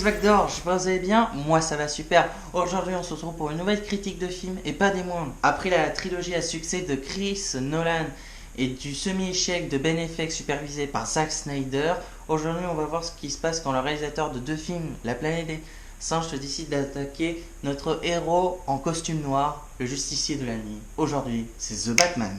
Backdoor, j'espère que vous allez bien, moi ça va super. Aujourd'hui on se retrouve pour une nouvelle critique de film et pas des moindres. Après la trilogie à succès de Chris Nolan et du semi-échec de Ben Affleck supervisé par Zack Snyder, aujourd'hui on va voir ce qui se passe quand le réalisateur de deux films, La planète des singes, décide d'attaquer notre héros en costume noir, le justicier de la nuit. Aujourd'hui c'est The Batman.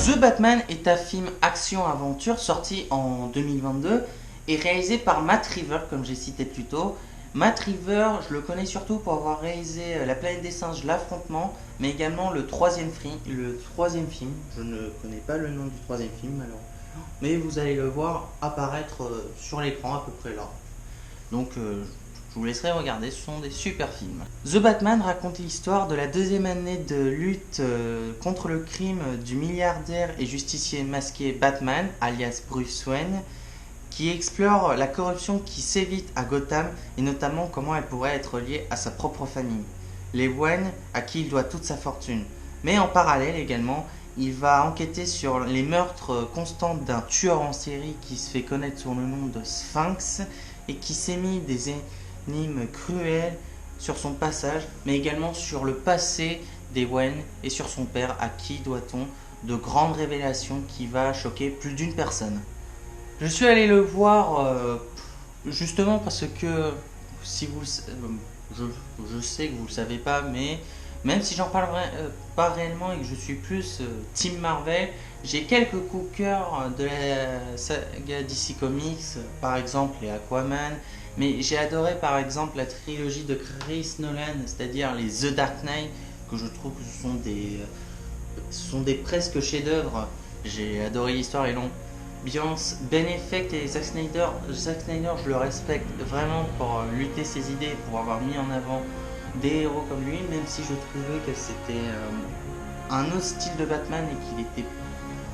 The Batman est un film action-aventure sorti en 2022 et réalisé par Matt Reeves, comme j'ai cité plus tôt. Matt Reeves, je le connais surtout pour avoir réalisé La planète des singes, L'Affrontement, mais également le troisième film. Je ne connais pas le nom du troisième film malheureusement, mais vous allez le voir apparaître sur l'écran à peu près là. Donc je vous laisserai regarder, ce sont des super films. The Batman raconte l'histoire de la deuxième année de lutte contre le crime du milliardaire et justicier masqué Batman, alias Bruce Wayne, qui explore la corruption qui s'évite à Gotham et notamment comment elle pourrait être liée à sa propre famille, les Wayne, à qui il doit toute sa fortune. Mais en parallèle également, il va enquêter sur les meurtres constants d'un tueur en série qui se fait connaître sous le nom de Sphinx et qui s'émit des énigmes cruelles sur son passage, mais également sur le passé des Wayne et sur son père, à qui doit-on de grandes révélations qui va choquer plus d'une personne. Je suis allé le voir justement parce que si vous, je sais que vous le savez pas, mais même si j'en parlerai pas réellement et que je suis plus Team Marvel, j'ai quelques coups de cœur de la saga DC Comics, par exemple les Aquaman, mais j'ai adoré par exemple la trilogie de Chris Nolan, c'est-à-dire les The Dark Knight, que je trouve que ce sont des presque chefs-d'œuvre. J'ai adoré l'histoire et l'ambiance. Ben Affleck et Zack Snyder, je le respecte vraiment pour lutter ses idées, pour avoir mis en avant des héros comme lui, même si je trouvais que c'était un autre style de Batman et qu'il n'était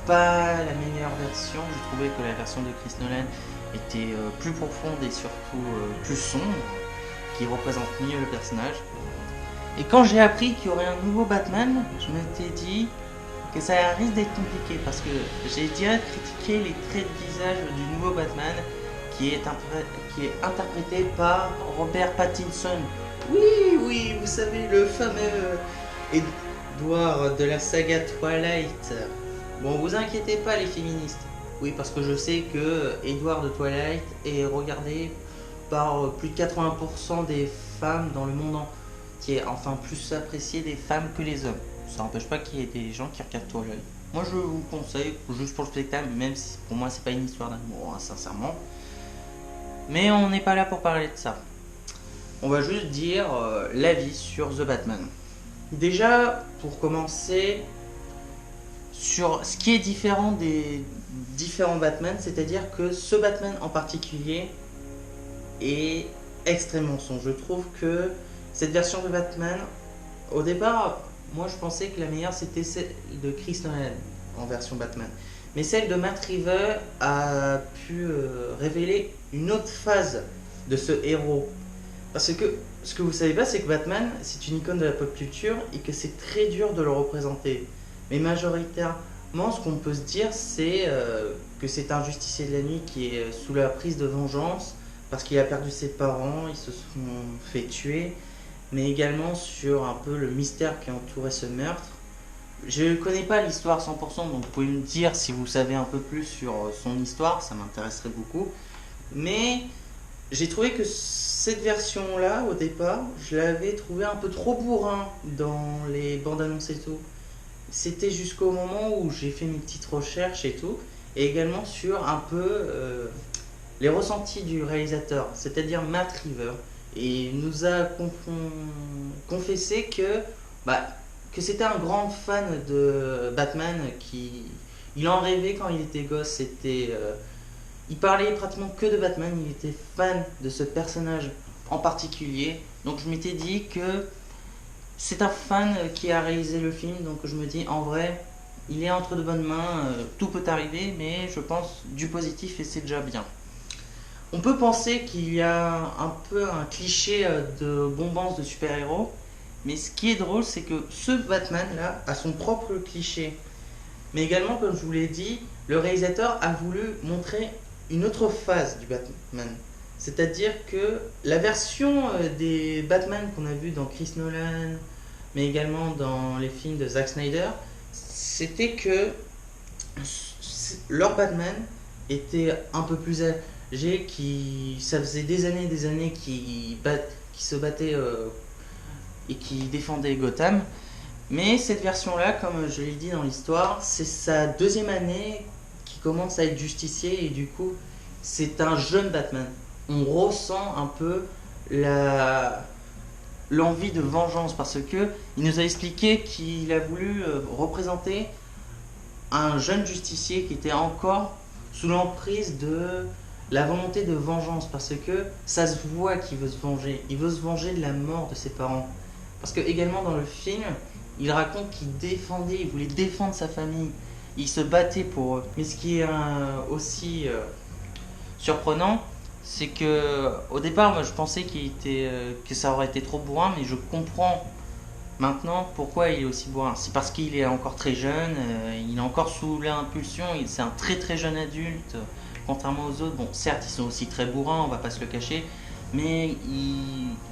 pas la meilleure version. Je trouvais que la version de Chris Nolan était plus profonde et surtout plus sombre, qui représente mieux le personnage. Et quand j'ai appris qu'il y aurait un nouveau Batman, je m'étais dit que ça risque d'être compliqué parce que j'ai direct critiqué les traits de visage du nouveau Batman qui est interprété par Robert Pattinson. Oui, vous savez, le fameux Edward de la saga Twilight. Bon, vous inquiétez pas les féministes. Oui, parce que je sais que Edward de Twilight est regardé par plus de 80% des femmes dans le monde entier. Enfin, plus apprécié des femmes que les hommes. Ça n'empêche pas qu'il y ait des gens qui regardent Twilight. Moi, je vous conseille, juste pour le spectacle, même si pour moi, c'est pas une histoire d'amour, hein, sincèrement. Mais on n'est pas là pour parler de ça. On va juste dire l'avis sur The Batman. Déjà, pour commencer, sur ce qui est différent des différents Batman, c'est-à-dire que ce Batman en particulier est extrêmement sombre. Je trouve que cette version de Batman, au départ, moi je pensais que la meilleure c'était celle de Chris Nolan en version Batman. Mais celle de Matt Reeves a pu révéler une autre phase de ce héros. Parce que ce que vous savez pas, c'est que Batman, c'est une icône de la pop culture et que c'est très dur de le représenter. Mais majoritairement, ce qu'on peut se dire, c'est que c'est un justicier de la nuit qui est sous la prise de vengeance parce qu'il a perdu ses parents, ils se sont fait tuer, mais également sur un peu le mystère qui entourait ce meurtre. Je ne connais pas l'histoire 100%, donc vous pouvez me dire si vous savez un peu plus sur son histoire, ça m'intéresserait beaucoup. Mais j'ai trouvé que cette version-là, au départ, je l'avais trouvé un peu trop bourrin dans les bandes annonces et tout. C'était jusqu'au moment où j'ai fait mes petites recherches et tout, et également sur un peu les ressentis du réalisateur, c'est-à-dire Matt Reeves. Et il nous a confessé que c'était un grand fan de Batman, il en rêvait quand il était gosse. Il parlait pratiquement que de Batman, il était fan de ce personnage en particulier. Donc je m'étais dit que c'est un fan qui a réalisé le film, donc je me dis en vrai, il est entre de bonnes mains, tout peut arriver, mais je pense du positif et c'est déjà bien. On peut penser qu'il y a un peu un cliché de bombance de super-héros, mais ce qui est drôle, c'est que ce Batman-là a son propre cliché. Mais également, comme je vous l'ai dit, le réalisateur a voulu montrer une autre phase du Batman. C'est-à-dire que la version des Batman qu'on a vu dans Chris Nolan, mais également dans les films de Zack Snyder, c'était que leur Batman était un peu plus âgé, qui ça faisait des années qui se battait et qui défendait Gotham. Mais cette version-là, comme je l'ai dit dans l'histoire, c'est sa deuxième année qui commence à être justicier et du coup, c'est un jeune Batman. On ressent un peu la l'envie de vengeance parce que il nous a expliqué qu'il a voulu représenter un jeune justicier qui était encore sous l'emprise de la volonté de vengeance parce que ça se voit qu'il veut se venger. Il veut se venger de la mort de ses parents. Parce que également dans le film, il raconte qu'il défendait, il voulait défendre sa famille. Il se battait pour eux. Mais ce qui est aussi surprenant, c'est que au départ, moi je pensais que ça aurait été trop bourrin, mais je comprends maintenant pourquoi il est aussi bourrin. C'est parce qu'il est encore très jeune, il est encore sous l'impulsion, c'est un très très jeune adulte, contrairement aux autres. Bon, certes, ils sont aussi très bourrins, on va pas se le cacher, mais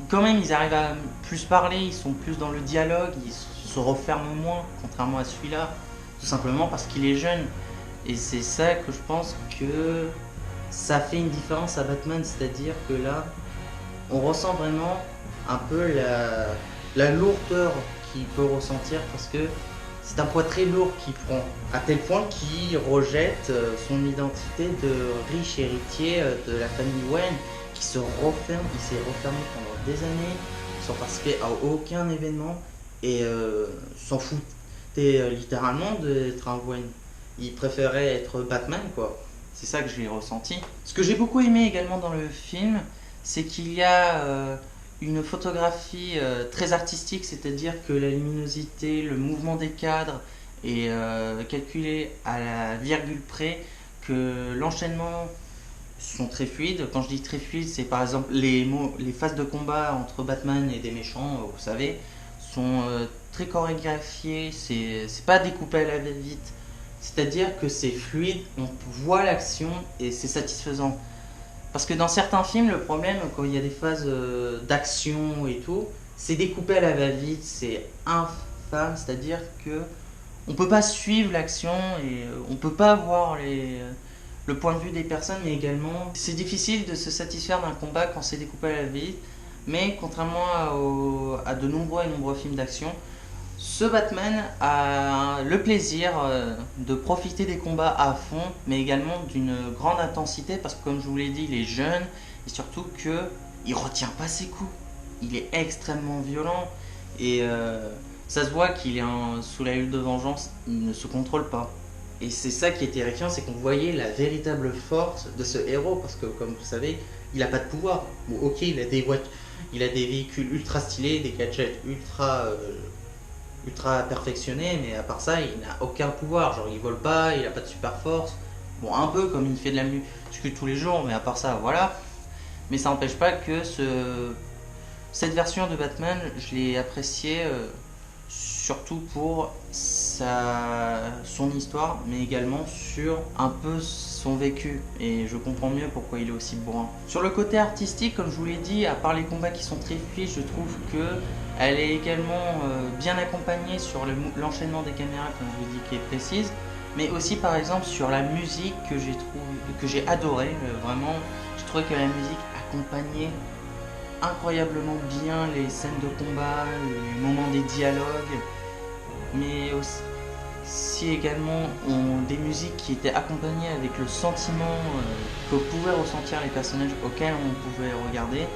quand même, ils arrivent à plus parler, ils sont plus dans le dialogue, ils se referment moins, contrairement à celui-là, tout simplement parce qu'il est jeune. Et c'est ça que je pense que ça fait une différence à Batman, c'est-à-dire que là, on ressent vraiment un peu la lourdeur qu'il peut ressentir parce que c'est un poids très lourd qu'il prend, à tel point qu'il rejette son identité de riche héritier de la famille Wayne, qui se referme, il s'est refermé pendant des années, sans participer à aucun événement et s'en foutait littéralement d'être un Wayne. Il préférait être Batman, quoi. C'est ça que j'ai ressenti. Ce que j'ai beaucoup aimé également dans le film, c'est qu'il y a une photographie très artistique, c'est-à-dire que la luminosité, le mouvement des cadres est calculé à la virgule près, que l'enchaînement sont très fluides. Quand je dis très fluide, c'est par exemple les phases de combat entre Batman et des méchants, vous savez, sont très chorégraphiées, c'est pas découpé à la va-vite. C'est-à-dire que c'est fluide, on voit l'action et c'est satisfaisant. Parce que dans certains films, le problème, quand il y a des phases d'action et tout, c'est découpé à la va-vite, c'est infâme, c'est-à-dire que on peut pas suivre l'action et on peut pas voir le point de vue des personnes, mais également c'est difficile de se satisfaire d'un combat quand c'est découpé à la va-vite. Mais contrairement à de nombreux films d'action, ce Batman a le plaisir de profiter des combats à fond, mais également d'une grande intensité parce que comme je vous l'ai dit, il est jeune et surtout que il retient pas ses coups. Il est extrêmement violent et ça se voit qu'il est sous la huile de vengeance, il ne se contrôle pas. Et c'est ça qui est terrifiant, c'est qu'on voyait la véritable force de ce héros parce que comme vous savez, il n'a pas de pouvoir. Bon, ok, il a des voitures, il a des véhicules ultra stylés, des gadgets ultra perfectionné, mais à part ça, il n'a aucun pouvoir. Genre, il vole pas, il a pas de super force. Bon, un peu comme il fait de la muscu tous les jours, mais à part ça, voilà. Mais ça n'empêche pas que cette version de Batman, je l'ai appréciée surtout pour son histoire, mais également sur un peu son vécu. Et je comprends mieux pourquoi il est aussi bourrin. Sur le côté artistique, comme je vous l'ai dit, à part les combats qui sont très fluides, je trouve que elle est également bien accompagnée sur l'enchaînement des caméras, comme je vous dis, qui est précise, mais aussi par exemple sur la musique que j'ai adoré. Vraiment, j'ai trouvé que la musique accompagnait incroyablement bien les scènes de combat, les moments des dialogues, mais aussi également des musiques qui étaient accompagnées avec le sentiment que pouvaient ressentir les personnages auxquels on pouvait regarder.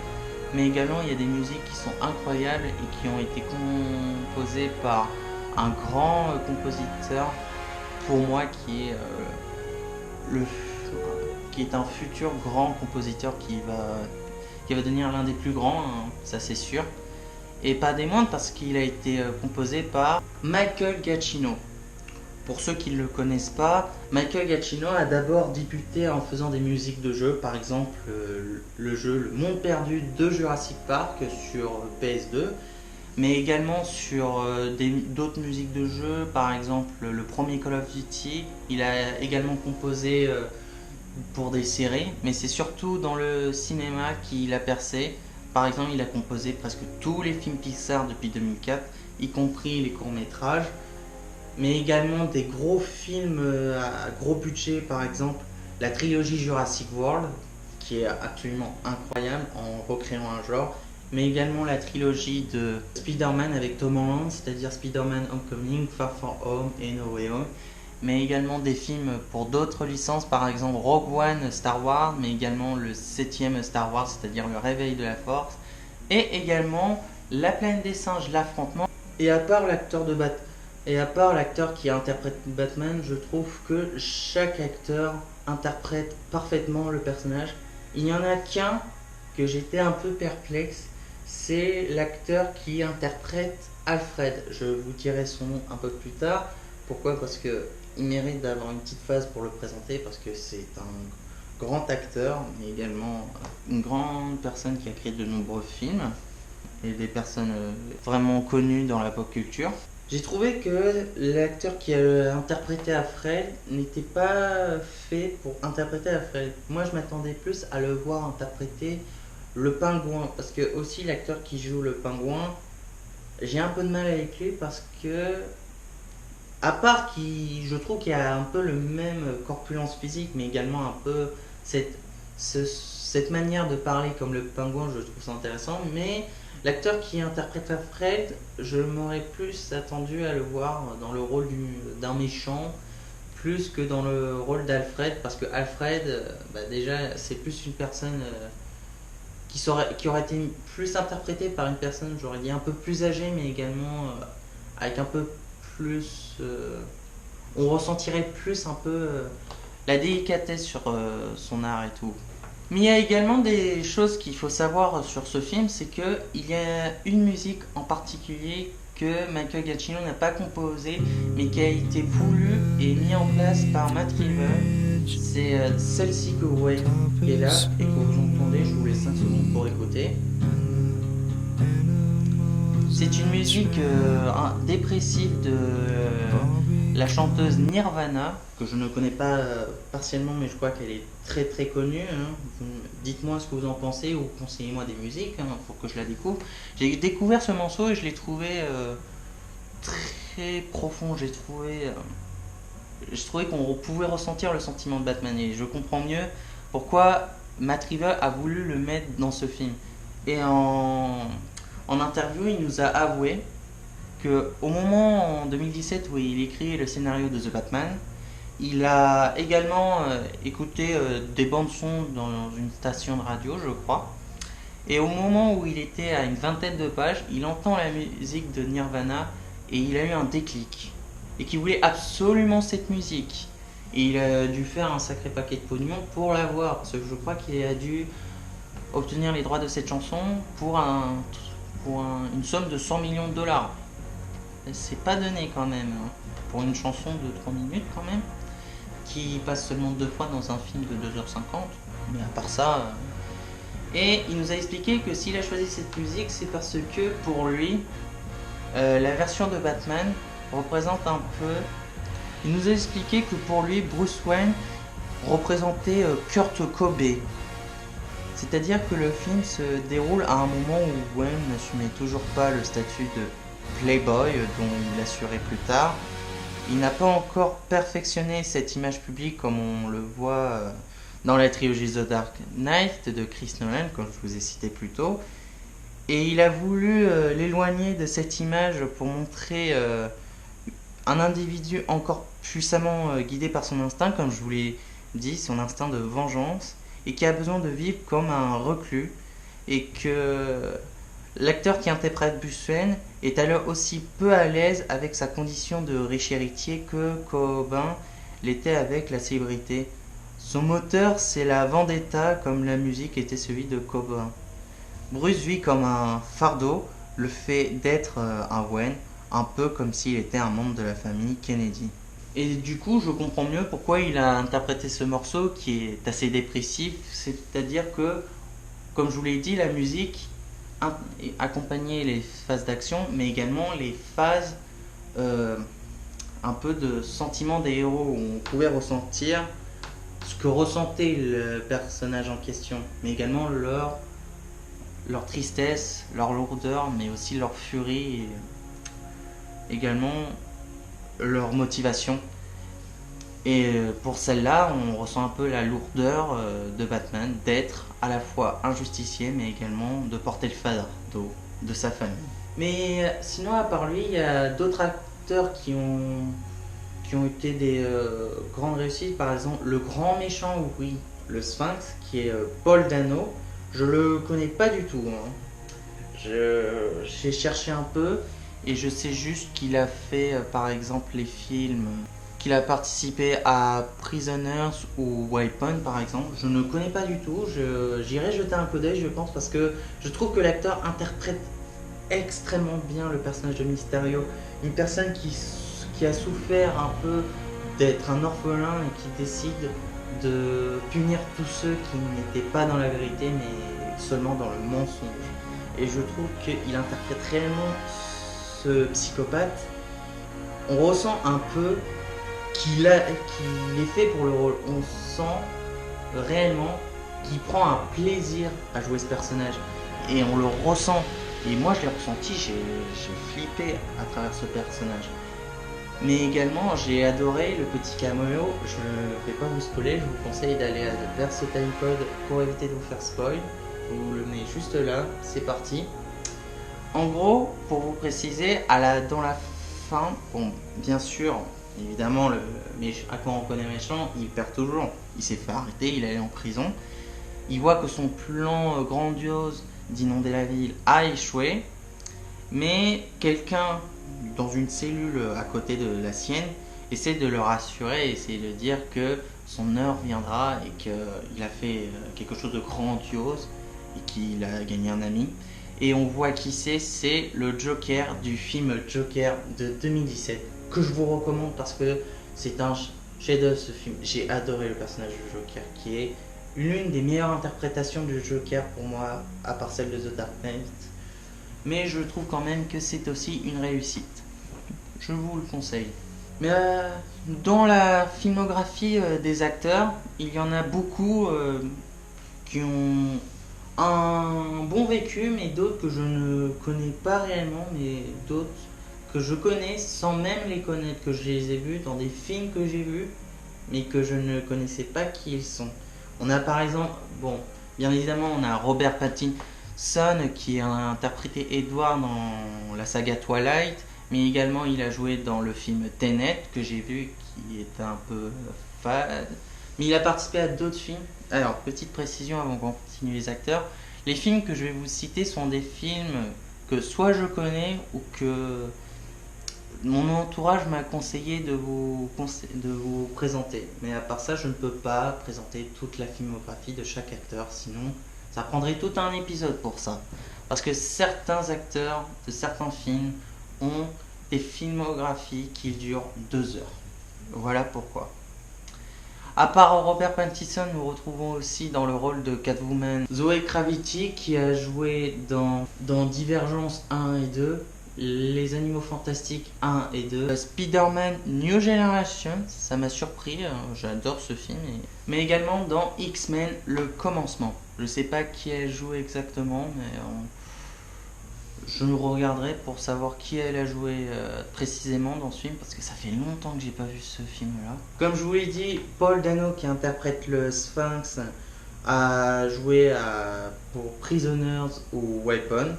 Mais également il y a des musiques qui sont incroyables et qui ont été composées par un grand compositeur, pour moi qui est un futur grand compositeur qui va devenir l'un des plus grands, hein, ça c'est sûr. Et pas des moindres parce qu'il a été composé par Michael Giacchino. Pour ceux qui ne le connaissent pas, Michael Giacchino a d'abord débuté en faisant des musiques de jeux, par exemple le jeu Le Monde Perdu de Jurassic Park sur PS2, mais également sur d'autres musiques de jeux, par exemple le premier Call of Duty. Il a également composé pour des séries, mais c'est surtout dans le cinéma qu'il a percé. Par exemple, il a composé presque tous les films Pixar depuis 2004, y compris les courts-métrages, mais également des gros films à gros budget, par exemple la trilogie Jurassic World, qui est absolument incroyable en recréant un genre, mais également la trilogie de Spider-Man avec Tom Holland, c'est-à-dire Spider-Man Homecoming, Far From Home et No Way Home, mais également des films pour d'autres licences, par exemple Rogue One Star Wars, mais également le 7ème Star Wars, c'est-à-dire le réveil de la force, et également La planète des singes, l'affrontement. Et à part l'acteur qui interprète Batman, je trouve que chaque acteur interprète parfaitement le personnage. Il n'y en a qu'un que j'étais un peu perplexe, c'est l'acteur qui interprète Alfred. Je vous dirai son nom un peu plus tard. Pourquoi? Parce que il mérite d'avoir une petite phase pour le présenter, parce que c'est un grand acteur, mais également une grande personne qui a créé de nombreux films et des personnes vraiment connues dans la pop culture. J'ai trouvé que l'acteur qui a interprété Alfred n'était pas fait pour interpréter Alfred. Moi, je m'attendais plus à le voir interpréter le pingouin, parce que aussi l'acteur qui joue le pingouin, j'ai un peu de mal avec lui parce que, à part qu'il, je trouve qu'il a un peu le même corpulence physique, mais également un peu cette manière de parler comme le pingouin, je trouve ça intéressant. Mais l'acteur qui interprète Alfred, je m'aurais plus attendu à le voir dans le rôle d'un méchant, plus que dans le rôle d'Alfred, parce que Alfred, déjà, c'est plus une personne qui aurait été plus interprétée par une personne, j'aurais dit un peu plus âgée, mais également avec un peu plus. On ressentirait plus un peu la délicatesse sur son art et tout. Mais il y a également des choses qu'il faut savoir sur ce film, c'est que il y a une musique en particulier que Michael Giacchino n'a pas composée, mais qui a été voulue et mise en place par Matt River. C'est celle-ci que vous voyez qui est là et que vous entendez. Je vous laisse 5 secondes pour écouter. C'est une musique dépressive de la chanteuse Nirvana, que je ne connais pas partiellement, mais je crois qu'elle est très très connue. Dites-moi ce que vous en pensez ou conseillez-moi des musiques pour que je la découvre. J'ai découvert ce morceau et je l'ai trouvé très profond. J'ai trouvé qu'on pouvait ressentir le sentiment de Batman et je comprends mieux pourquoi Matt River a voulu le mettre dans ce film. Et en interview, il nous a avoué qu'au moment en 2017 où il écrit le scénario de The Batman, il a également écouté des bandes son dans une station de radio, je crois. Et au moment où il était à une vingtaine de pages, il entend la musique de Nirvana et il a eu un déclic. Et qu'il voulait absolument cette musique. Et il a dû faire un sacré paquet de pognon pour l'avoir. Parce que je crois qu'il a dû obtenir les droits de cette chanson pour une somme de 100 millions de dollars. C'est pas donné quand même, pour une chanson de 3 minutes quand même, qui passe seulement 2 fois dans un film de 2h50, mais à part ça... Et il nous a expliqué que s'il a choisi cette musique, c'est parce que pour lui, la version de Batman représente un peu... Il nous a expliqué que pour lui, Bruce Wayne représentait Kurt Cobain. C'est-à-dire que le film se déroule à un moment où Wayne n'assumait toujours pas le statut de Playboy dont il l'assurait plus tard. Il n'a pas encore perfectionné cette image publique comme on le voit dans la trilogie The Dark Knight de Chris Nolan, comme je vous ai cité plus tôt. Et il a voulu l'éloigner de cette image pour montrer un individu encore puissamment guidé par son instinct, comme je vous l'ai dit, son instinct de vengeance, et qui a besoin de vivre comme un reclus, et que l'acteur qui interprète Bruce Wayne est alors aussi peu à l'aise avec sa condition de riche héritier que Cobain l'était avec la célébrité. Son moteur, c'est la vendetta, comme la musique était celui de Cobain. Bruce vit comme un fardeau le fait d'être un Wayne, un peu comme s'il était un membre de la famille Kennedy. Et du coup, je comprends mieux pourquoi il a interprété ce morceau qui est assez dépressif. C'est-à-dire que, comme je vous l'ai dit, la musique accompagnait les phases d'action, mais également les phases euh, un peu de sentiment des héros, où on pouvait ressentir ce que ressentait le personnage en question, mais également leur tristesse, leur lourdeur, mais aussi leur furie, et également leur motivation. Et pour celle-là, on ressent un peu la lourdeur de Batman d'être à la fois un justicier, mais également de porter le fardeau de sa famille. Mais sinon, à part lui, il y a d'autres acteurs qui ont été des grandes réussites. Par exemple, le grand méchant, oui, le Sphinx, qui est Paul Dano. Je le connais pas du tout, hein. J'ai cherché un peu et je sais juste qu'il a fait par exemple les films, qu'il a participé à Prisoners ou Weapon par exemple. Je ne connais pas du tout, j'irai jeter un coup d'œil je pense parce que je trouve que l'acteur interprète extrêmement bien le personnage de Mysterio. Une personne qui a souffert un peu d'être un orphelin et qui décide de punir tous ceux qui n'étaient pas dans la vérité mais seulement dans le mensonge. Et je trouve qu'il interprète réellement ce psychopathe. On ressent un peu qu'il est fait pour le rôle. On sent réellement qu'il prend un plaisir à jouer ce personnage. Et on le ressent. Et moi je l'ai ressenti, j'ai flippé à travers ce personnage. Mais également j'ai adoré le petit cameo. Je ne vais pas vous spoiler, je vous conseille d'aller vers ce timecode pour éviter de vous faire spoil. Vous le mettez juste là, c'est parti. En gros, pour vous préciser, dans la fin, bon, bien sûr, évidemment, à quoi on connaît méchant, il perd toujours. Il s'est fait arrêter, il est allé en prison. Il voit que son plan grandiose d'inonder la ville a échoué, mais quelqu'un dans une cellule à côté de la sienne essaie de le rassurer, essaie de dire que son heure viendra et qu'il a fait quelque chose de grandiose et qu'il a gagné un ami. Et on voit qui c'est le Joker du film Joker de 2017, que je vous recommande parce que c'est un chef-d'œuvre ce film. J'ai adoré le personnage du Joker, qui est l'une des meilleures interprétations du Joker pour moi, à part celle de The Dark Knight. Mais je trouve quand même que c'est aussi une réussite. Je vous le conseille. Mais dans la filmographie des acteurs, il y en a beaucoup qui ont un bon vécu, mais d'autres que je ne connais pas réellement, mais d'autres que je connais sans même les connaître, que je les ai vus dans des films que j'ai vus, mais que je ne connaissais pas qui ils sont. On a par exemple, bon, bien évidemment, on a Robert Pattinson qui a interprété Edward dans la saga Twilight, mais également il a joué dans le film Tenet que j'ai vu, qui était un peu fade. Mais il a participé à d'autres films. Alors, petite précision avant qu'on continue les acteurs. Les films que je vais vous citer sont des films que soit je connais ou que mon entourage m'a conseillé de vous présenter. Mais à part ça, je ne peux pas présenter toute la filmographie de chaque acteur, sinon ça prendrait tout un épisode pour ça. Parce que certains acteurs de certains films ont des filmographies qui durent 2 heures. Voilà pourquoi. À part Robert Pattinson, nous retrouvons aussi dans le rôle de Catwoman Zoe Kravitz qui a joué dans Divergence 1 et 2, Les Animaux Fantastiques 1 et 2, Spider-Man New Generation, ça m'a surpris, j'adore ce film, mais également dans X-Men Le Commencement. Je sais pas qui elle joue exactement, mais je regarderai pour savoir qui elle a joué précisément dans ce film parce que ça fait longtemps que j'ai pas vu ce film là. Comme je vous l'ai dit, Paul Dano qui interprète le Sphinx a joué pour Prisoners ou Weapon.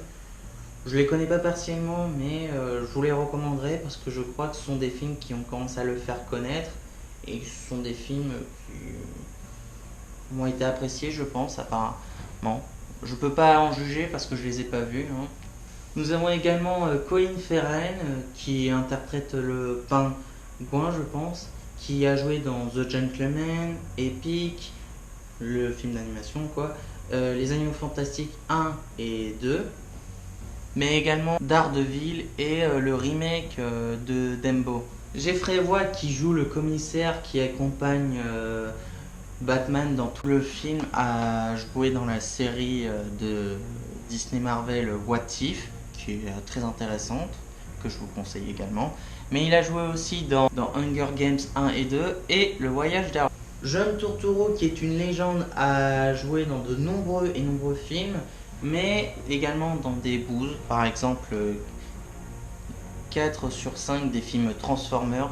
Je les connais pas partiellement mais je vous les recommanderais parce que je crois que ce sont des films qui ont commencé à le faire connaître et ce sont des films qui ont été appréciés je pense apparemment. Je peux pas en juger parce que je les ai pas vus, hein. Nous avons également Colin Farrell qui interprète le pingouin, je pense, qui a joué dans The Gentleman, Epic, le film d'animation quoi, Les Animaux Fantastiques 1 et 2, mais également Daredevil et le remake de Dumbo. Jeffrey Wright qui joue le commissaire qui accompagne Batman dans tout le film a joué dans la série de Disney Marvel What If, qui est très intéressante, que je vous conseille également. Mais il a joué aussi dans Hunger Games 1 et 2 et Le Voyage d'Arthur. John Turturro, qui est une légende, a joué dans de nombreux films, mais également dans des bouses, par exemple 4 sur 5 des films Transformers,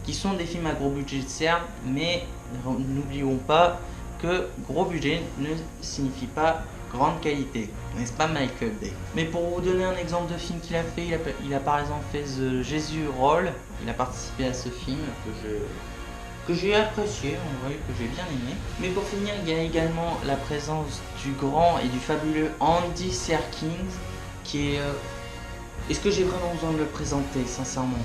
qui sont des films à gros budget certes, mais n'oublions pas que gros budget ne signifie pas grande qualité, n'est-ce pas Michael Bay? Mais pour vous donner un exemple de film qu'il a fait, il a par exemple fait The Jesus Roll, il a participé à ce film que j'ai apprécié, en vrai, que j'ai bien aimé. Mais pour finir, il y a également la présence du grand et du fabuleux Andy Serkis, qui est... Est-ce que j'ai vraiment besoin de le présenter, sincèrement?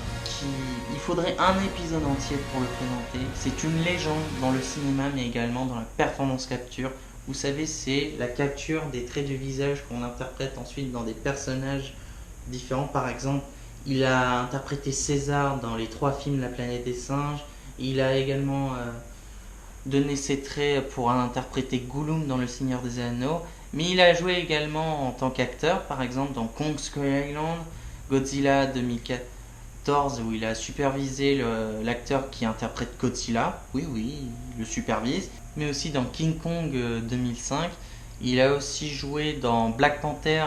Il faudrait un épisode entier pour le présenter. C'est une légende dans le cinéma, mais également dans la performance capture. Vous savez, c'est la capture des traits du visage qu'on interprète ensuite dans des personnages différents. Par exemple, il a interprété César dans les 3 films La Planète des Singes. Il a également donné ses traits pour interpréter Gollum dans Le Seigneur des Anneaux. Mais il a joué également en tant qu'acteur, par exemple dans Kong Skull Island, Godzilla 2014, où il a supervisé l'acteur qui interprète Godzilla. Oui, il le supervise. Mais aussi dans King Kong 2005. Il a aussi joué dans Black Panther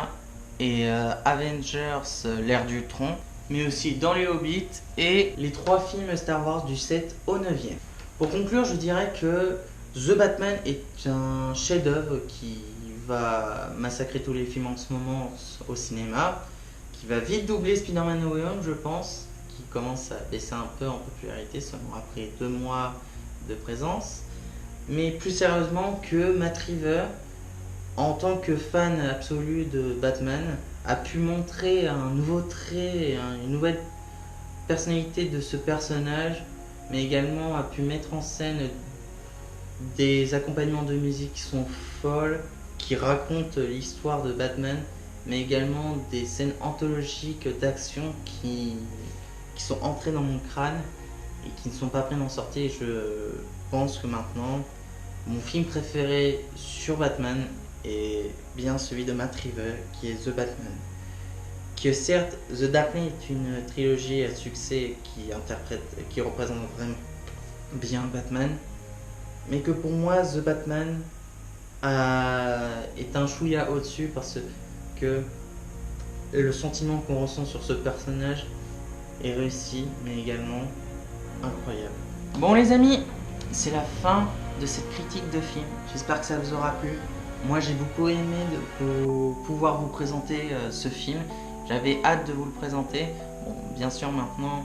et Avengers l'ère d'Ultron. Mais aussi dans Les Hobbits et les 3 films Star Wars du 7 au 9e. Pour conclure, je dirais que The Batman est un chef-d'œuvre qui va massacrer tous les films en ce moment au cinéma, qui va vite doubler Spider-Man No Way Home, je pense, qui commence à baisser un peu en popularité seulement après 2 mois de présence. Mais plus sérieusement, que Matt Reeves, en tant que fan absolu de Batman, a pu montrer un nouveau trait, une nouvelle personnalité de ce personnage, mais également a pu mettre en scène des accompagnements de musique qui sont folles, qui racontent l'histoire de Batman, mais également des scènes anthologiques d'action qui sont entrées dans mon crâne et qui ne sont pas prêts d'en sortir. Et je pense que maintenant, mon film préféré sur Batman est bien celui de Matt Reeves, qui est The Batman. Que certes, The Dark Knight est une trilogie à succès qui représente vraiment bien Batman, mais que pour moi, The Batman est un chouïa au-dessus parce que le sentiment qu'on ressent sur ce personnage est réussi, mais également incroyable. Bon les amis, c'est la fin de cette critique de film. J'espère que ça vous aura plu. Moi j'ai beaucoup aimé de pouvoir vous présenter ce film. J'avais hâte de vous le présenter. Bon, bien sûr maintenant,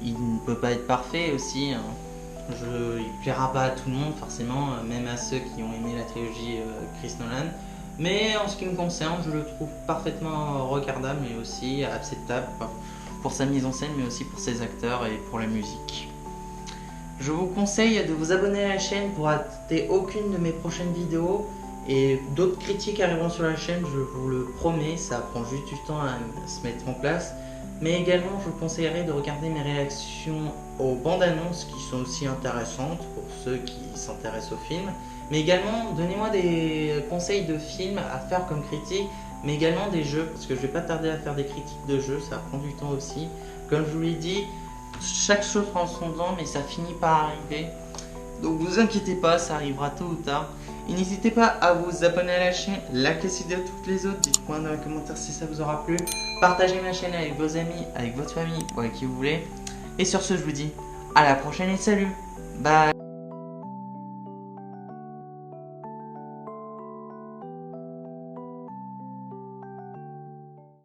il ne peut pas être parfait aussi. Hein. Il ne plaira pas à tout le monde forcément, même à ceux qui ont aimé la trilogie Chris Nolan. Mais en ce qui me concerne, je le trouve parfaitement regardable et aussi acceptable pour sa mise en scène, mais aussi pour ses acteurs et pour la musique. Je vous conseille de vous abonner à la chaîne pour rater aucune de mes prochaines vidéos. Et d'autres critiques arriveront sur la chaîne, je vous le promets, ça prend juste du temps à se mettre en place. Mais également, je vous conseillerais de regarder mes réactions aux bandes annonces qui sont aussi intéressantes pour ceux qui s'intéressent au film. Mais également, donnez-moi des conseils de films à faire comme critique, mais également des jeux, parce que je vais pas tarder à faire des critiques de jeux, ça prend du temps aussi. Comme je vous l'ai dit, chaque chose prend son temps, mais ça finit par arriver. Donc vous inquiétez pas, ça arrivera tôt ou tard. Et n'hésitez pas à vous abonner à la chaîne, likez cette vidéo toutes les autres, dites-moi dans les commentaires si ça vous aura plu. Partagez ma chaîne avec vos amis, avec votre famille ou avec qui vous voulez. Et sur ce, je vous dis à la prochaine et salut. Bye.